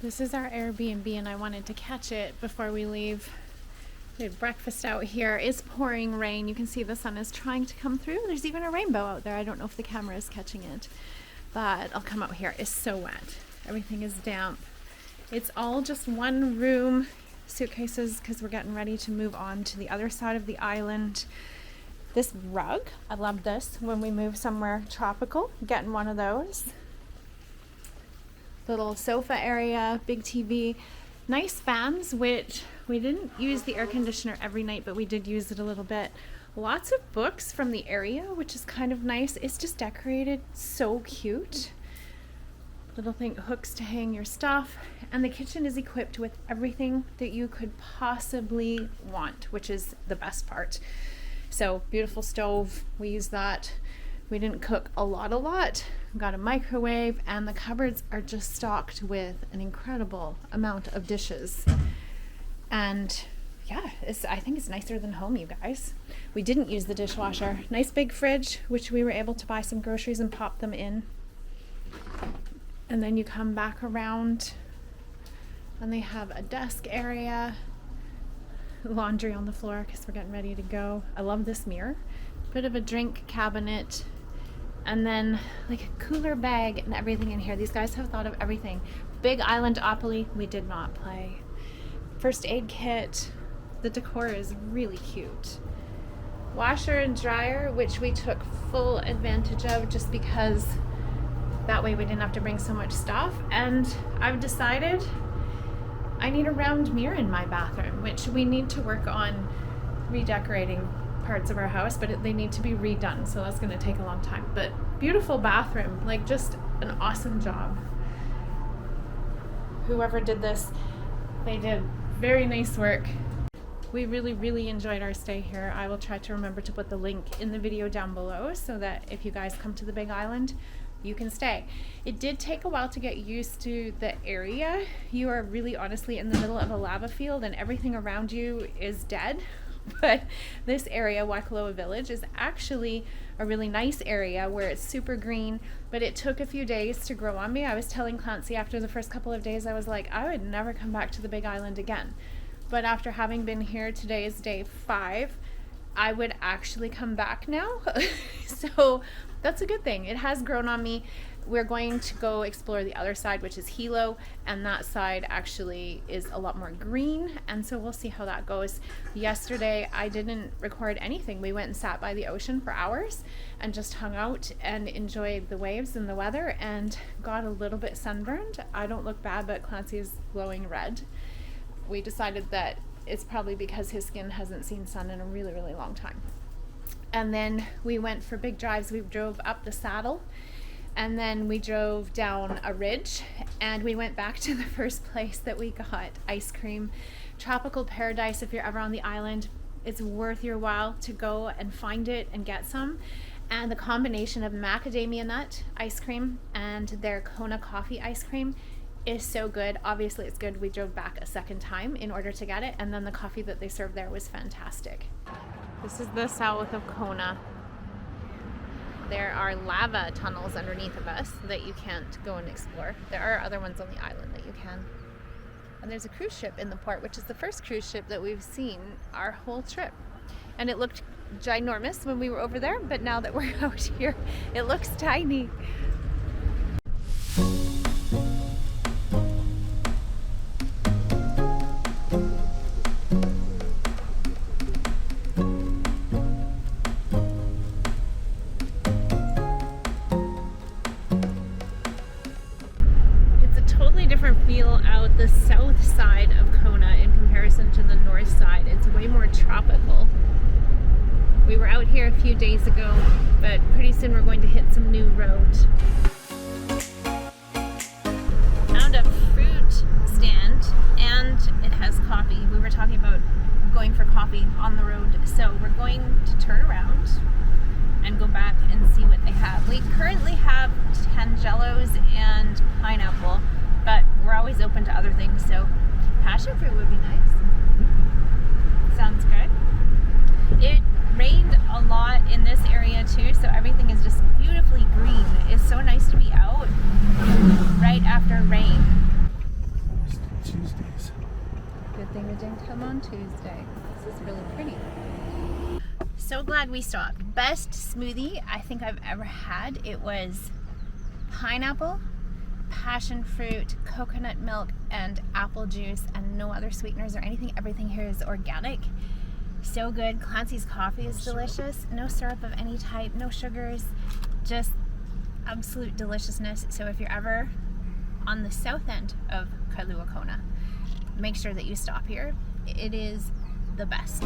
This is our Airbnb and I wanted to catch it before we leave. We had breakfast out here. It's pouring rain. You can see the sun is trying to come through. There's even a rainbow out there. I don't know if the camera is catching it, but I'll come out here. It's so wet. Everything is damp. It's all just one room suitcases because we're getting ready to move on to the other side of the island. This rug, I love this when we move somewhere tropical, getting one of those. Little sofa area, big TV, nice fans, which we didn't use the air conditioner every night, but we did use it a little bit. Lots of books from the area, which is kind of nice. It's just decorated so cute. Little thing, hooks to hang your stuff, and the kitchen is equipped with everything that you could possibly want, which is the best part. So beautiful stove, we use that. We didn't cook a lot. Got a microwave, and the cupboards are just stocked with an incredible amount of dishes. And yeah, I think it's nicer than home, you guys. We didn't use the dishwasher. Nice big fridge, which we were able to buy some groceries and pop them in. And then you come back around and they have a desk area, laundry on the floor because we're getting ready to go. I love this mirror. Bit of a drink cabinet, and then like a cooler bag and everything in here. These guys have thought of everything. Big Islandopoly, we did not play. First aid kit. The decor is really cute. Washer and dryer, which we took full advantage of just because that way we didn't have to bring so much stuff. And I've decided I need a round mirror in my bathroom, which we need to work on redecorating parts of our house, but they need to be redone, so that's going to take a long time. But beautiful bathroom, like just an awesome job. Whoever did this, they did very nice work. We really enjoyed our stay here. I will try to remember to put the link in the video down below so that if you guys come to the Big Island, you can stay. It did take a while to get used to the area. You are really honestly in the middle of a lava field and everything around you is dead. But this area, Waikoloa Village, is actually a really nice area where it's super green, but it took a few days to grow on me. I was telling Clancy after the first couple of days, I was like, I would never come back to the Big Island again. But after having been here, today is day 5, I would actually come back now. So that's a good thing. It has grown on me. We're going to go explore the other side, which is Hilo, and that side actually is a lot more green, and so we'll see how that goes. Yesterday I didn't record anything. We went and sat by the ocean for hours and just hung out and enjoyed the waves and the weather and got a little bit sunburned. I don't look bad, but Clancy is glowing red. We decided that it's probably because his skin hasn't seen sun in a really long time. And then we went for big drives. We drove up the saddle, and then we drove down a ridge, and we went back to the first place that we got ice cream. Tropical Paradise, if you're ever on the island, it's worth your while to go and find it and get some. And the combination of macadamia nut ice cream and their Kona coffee ice cream is so good. Obviously it's good. We drove back a second time in order to get it, and then the coffee that they served there was fantastic. This is the south of Kona. There are lava tunnels underneath of us that you can't go and explore. There are other ones on the island that you can. And there's a cruise ship in the port, which is the first cruise ship that we've seen our whole trip. And it looked ginormous when we were over there, but now that we're out here, it looks tiny. Different feel out the south side of Kona in comparison to the north side. It's way more tropical. We were out here a few days ago, but pretty soon we're going to hit some new roads. Found a fruit stand and it has coffee. We were talking about going for coffee on the road, so we're going to turn around and go back and see what they have. We currently have tangelos and pineapple, but we're always open to other things, so passion fruit would be nice. Sounds good. It rained a lot in this area too, so everything is just beautifully green. It's so nice to be out right after rain. come on Tuesday. This is really pretty. So glad we stopped. Best smoothie I think I've ever had. It was pineapple, passion fruit, coconut milk, and apple juice, and no other sweeteners or anything. Everything here is organic. So good. Clancy's coffee is delicious. No syrup of any type, no sugars, just absolute deliciousness. So if you're ever on the south end of Kailua Kona, make sure that you stop here. It is the best.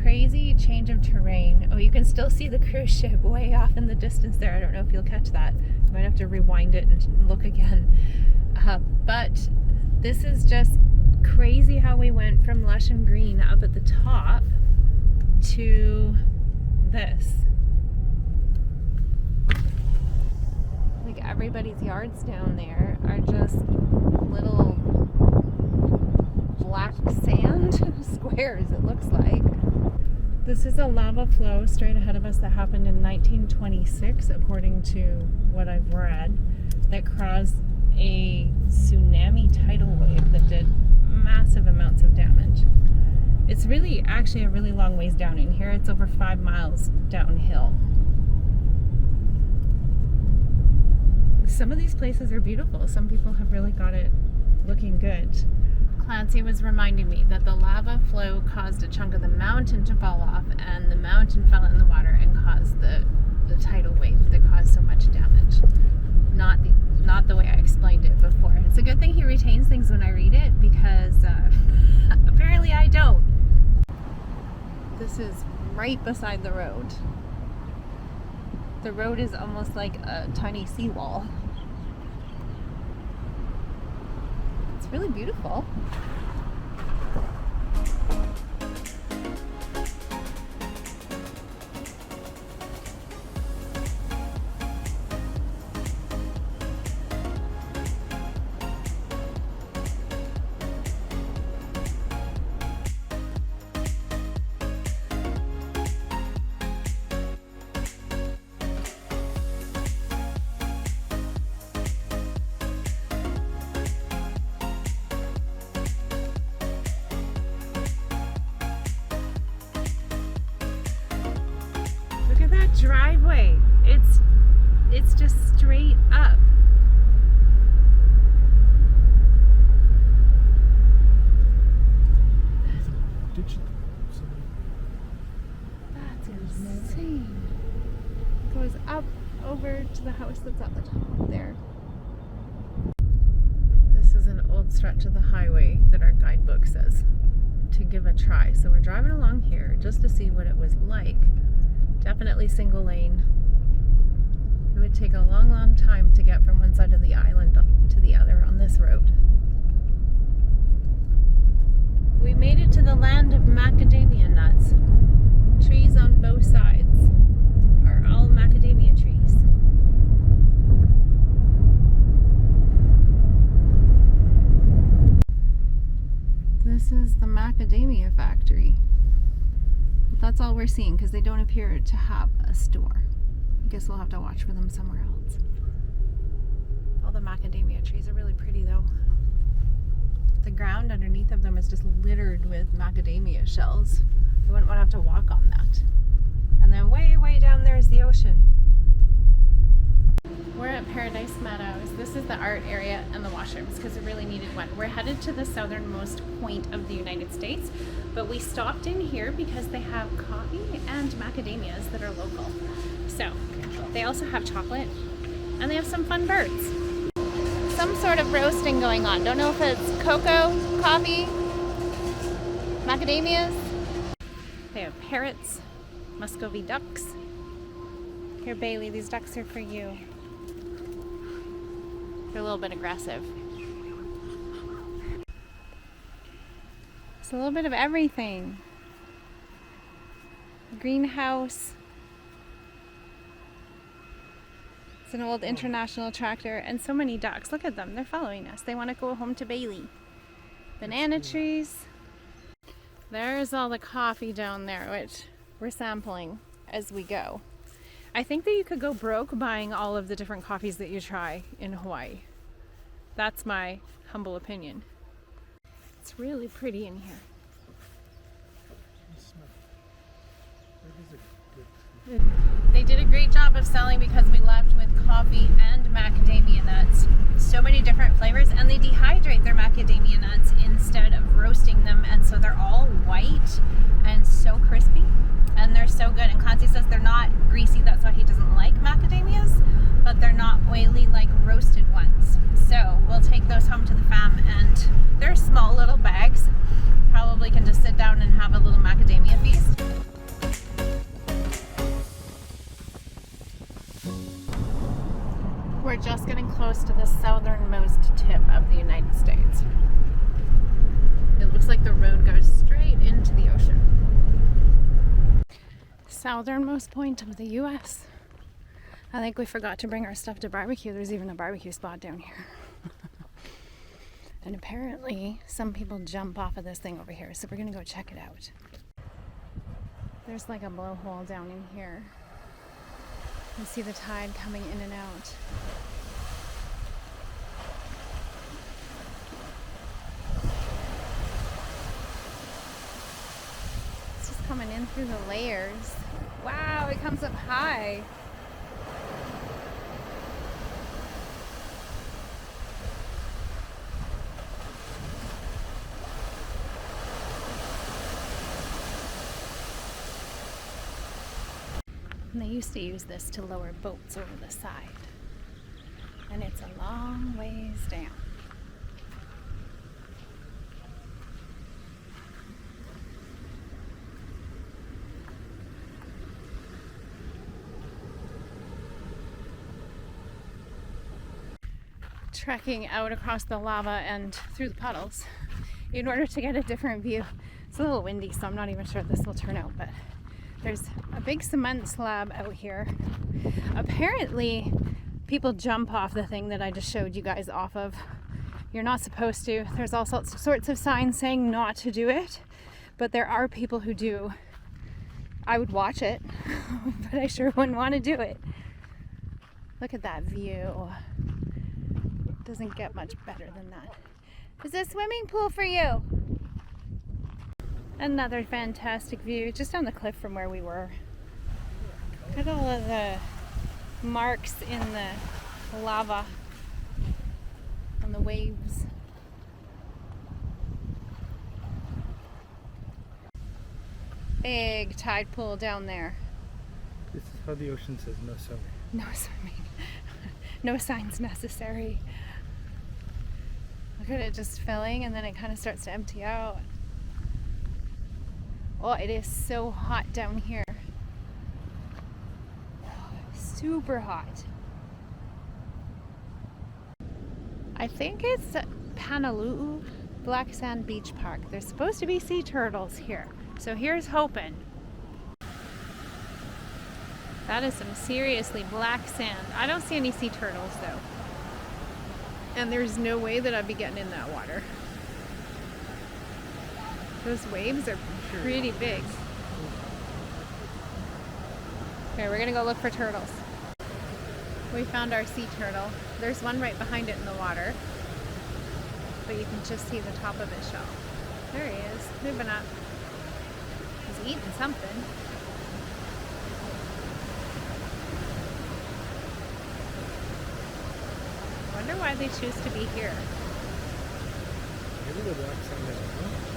Crazy change of terrain. Oh, you can still see the cruise ship way off in the distance there. I don't know if you'll catch that. You might have to rewind it and look again. But this is just crazy how we went from lush and green up at the top to this. Like everybody's yards down there are just little black sand squares, it looks like. This is a lava flow straight ahead of us that happened in 1926, according to what I've read, that caused a tsunami tidal wave that did massive amounts of damage. It's really actually a really long ways down in here. It's over 5 miles downhill. Some of these places are beautiful. Some people have really got it looking good. Clancy was reminding me that the lava flow caused a chunk of the mountain to fall off, and the mountain fell in the water and caused the tidal wave that caused so much damage. Not the way I explained it before. It's a good thing he retains things when I read it, because apparently I don't. This is right beside the road. The road is almost like a tiny seawall. It's really beautiful. Driveway. It's just straight up. That's insane. Goes up over to the house that's at the top there. This is an old stretch of the highway that our guidebook says to give a try. So we're driving along here just to see what it was like. Definitely single lane. It would take a long, long time to get from one side of the island to the other on this road. We made it to the land of macadamia nuts. Trees on both sides are all macadamia trees. This is the macadamia factory. That's all we're seeing, because they don't appear to have a store. I guess we'll have to watch for them somewhere else. All the macadamia trees are really pretty though. The ground underneath of them is just littered with macadamia shells. You wouldn't want to have to walk on that. And then way, way down there is the ocean. We're at Paradise Meadows. This is the art area and the washrooms, because we really needed one. We're headed to the southernmost point of the United States, but we stopped in here because they have coffee and macadamias that are local. So they also have chocolate, and they have some fun birds. Some sort of roasting going on. Don't know if it's cocoa, coffee, macadamias. They have parrots, Muscovy ducks. Here, Bailey, these ducks are for you. They're a little bit aggressive. It's a little bit of everything. Greenhouse. It's an old international tractor, and so many ducks. Look at them, they're following us. They want to go home to Bailey. Banana trees. There's all the coffee down there, which we're sampling as we go. I think that you could go broke buying all of the different coffees that you try in Hawaii. That's my humble opinion. It's really pretty in here. They did a great job of selling because we left with coffee and macadamia nuts. So many different flavors, and they dehydrate their macadamia nuts instead of roasting them, and so they're all white and so crispy, and they're so good. And Clancy says they're not greasy, that's why he doesn't like macadamias, but they're not oily like roasted ones. So we'll take those home to the fam, and they're small little bags. Probably can just sit down and have a little macadamia feast. We're just getting close to the southernmost tip of the United States. It looks like the road goes straight into the ocean. Southernmost point of the US. I think we forgot to bring our stuff to barbecue. There's even a barbecue spot down here. And apparently some people jump off of this thing over here, so we're gonna go check it out. There's like a blowhole down in here. You see the tide coming in and out. It's just coming in through the layers. Wow, it comes up high. And they used to use this to lower boats over the side. And it's a long ways down. Trekking out across the lava and through the puddles in order to get a different view. It's a little windy, so I'm not even sure this will turn out, but there's a big cement slab out here. Apparently, people jump off the thing that I just showed you guys off of. You're not supposed to. There's all sorts of signs saying not to do it, but there are people who do. I would watch it, but I sure wouldn't want to do it. Look at that view. It doesn't get much better than that. Is a swimming pool for you? Another fantastic view just on the cliff from where we were. Look at all of the marks in the lava on the waves. Big tide pool down there. This is how the ocean says no swimming. No swimming. No signs necessary. Look at it just filling, and then it kind of starts to empty out. Oh, it is so hot down here. Super hot. I think it's Panaluu Black Sand Beach Park. There's supposed to be sea turtles here. So here's hoping. That is some seriously black sand. I don't see any sea turtles though. And there's no way that I'd be getting in that water. Those waves are pretty big. Okay, we're gonna go look for turtles. We found our sea turtle. There's one right behind it in the water, but you can just see the top of his shell. There he is, moving up. He's eating something. I wonder why they choose to be here. Maybe the black sand is